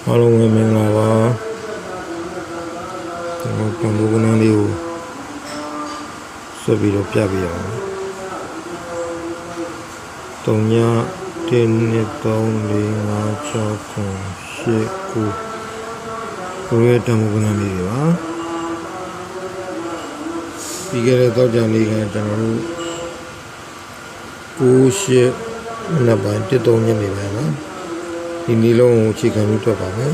အားလုံးပဲမင်္ဂလာပါကျွန်တော်တံမိုးကနန်းလေးကိုဆက်ပြီးတော့ပြပြရအောင်3ည1 2 3 4 5 6 7 9ကိုရဲ့တံမိုးကနန်းလေးတွေပါပြီးခဲ့တဲ့တော့ကြံလေးကကျွန်တော်တို့9 8နှစ်ပိုင်း1 3ညနေပိုင်းပါဒီနီလုံးကိုအခြေခံပြီးတွက်ပါမယ်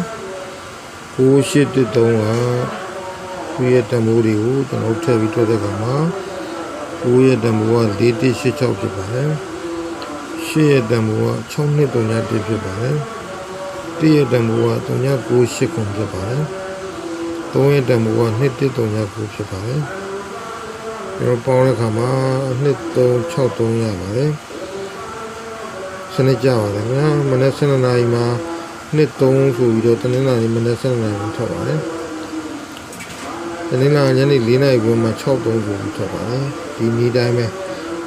9 8 1 3ကသူရဲ့တံမိုးတွေကိုကျွန်တော်ထည့်ပြီးတွက်တဲ့အခါမှာ9ရဲ့တံမိုးက4 1 8 6ဖြစ်ပါတယ်8ရဲ့တံမိုးက6 2 3 1ဖြစ်ပါတယ်1ရဲ့တံမိုးက3 9 9 8ဖြစ်ပါတယ်3ရဲ့တံမိုးက2 1 3 9ဖြစ်ပါတယ်ကျွန်တော်ပေါင်းတဲ့အခါမှာ2 3 6 3ရပါတယ်စနစ်ကြပါတယ်ခင်ဗျာမနက်7:00နာရီမှာ2 3ဆိုပြီးတော့တနင်္လာနေ့မနက်7:00နာရီမှာထွက်ပါတယ်တနင်္လာညနေ4:00နာရီမှာ6 3ဆိုပြီးထွက်ပါတယ်ဒီနေ့တိုင်းပဲ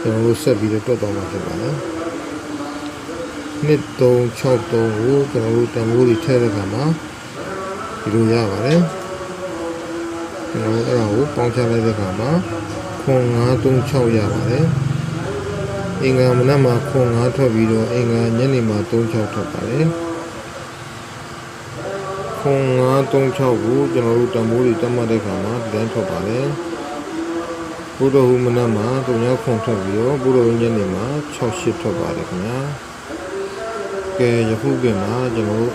ကျွန်တော်တို့ဆက်ပြီးတော့တွက်တော့မှာဖြစ်ပါတယ်2 3 6 3ကိုကျွန်တော်တို့တံမိုးတွေထည့်တဲ့အခါမှာဒီလိုရပါတယ်ကျွန်တော်တို့အဲ့ဒါကိုပေါင်းချလိုက်တဲ့အခါမှာ9 5 3 6ရပါတယ်အင်္ဂါမနက်မှာခွန်9ထွက်ပြီးတော့အင်္ဂါညနေမှာ3 6ထွက်ပါတယ်ခွန်9 3 6ကိုကျွန်တော်တို့တံမိုးတွေတက်မှတ်တဲ့အခါမှာတန်းထွက်ပါတယ်ဘုဒ္ဓဟူမနက်မှာ3 9ခွန်ထွက်ပြီးတော့ဘုဒ္ဓဟူညနေမှာ6 8ထွက်ပါတယ်ခင်ဗျာကဲယခုပြင်မှာကျွန်တော်တို့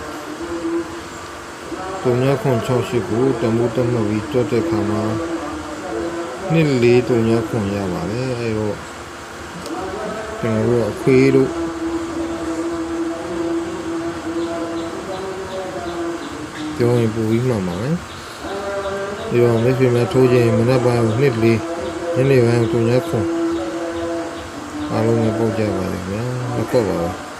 3 9ခွန်6 8ကိုတံမိုးတက်မှတ်ပြီးတွက်တဲ့အခါမှာ2 4 3 9ခွန်ရပါတယ်အဲတော့ကျွန်တော်တို့အခွေးတို့ပြောရင်ပူပြီးမှမှာပဲဒီတော့မိတ်ဆွေများထိုးခြင်းမနက်ပိုင်းကို2 4ညနေပိုင်းကို3 9ခွန်အားလုံးပဲပုတ်ကြပါလိမ့်မယ်မကွက်ပါဘူး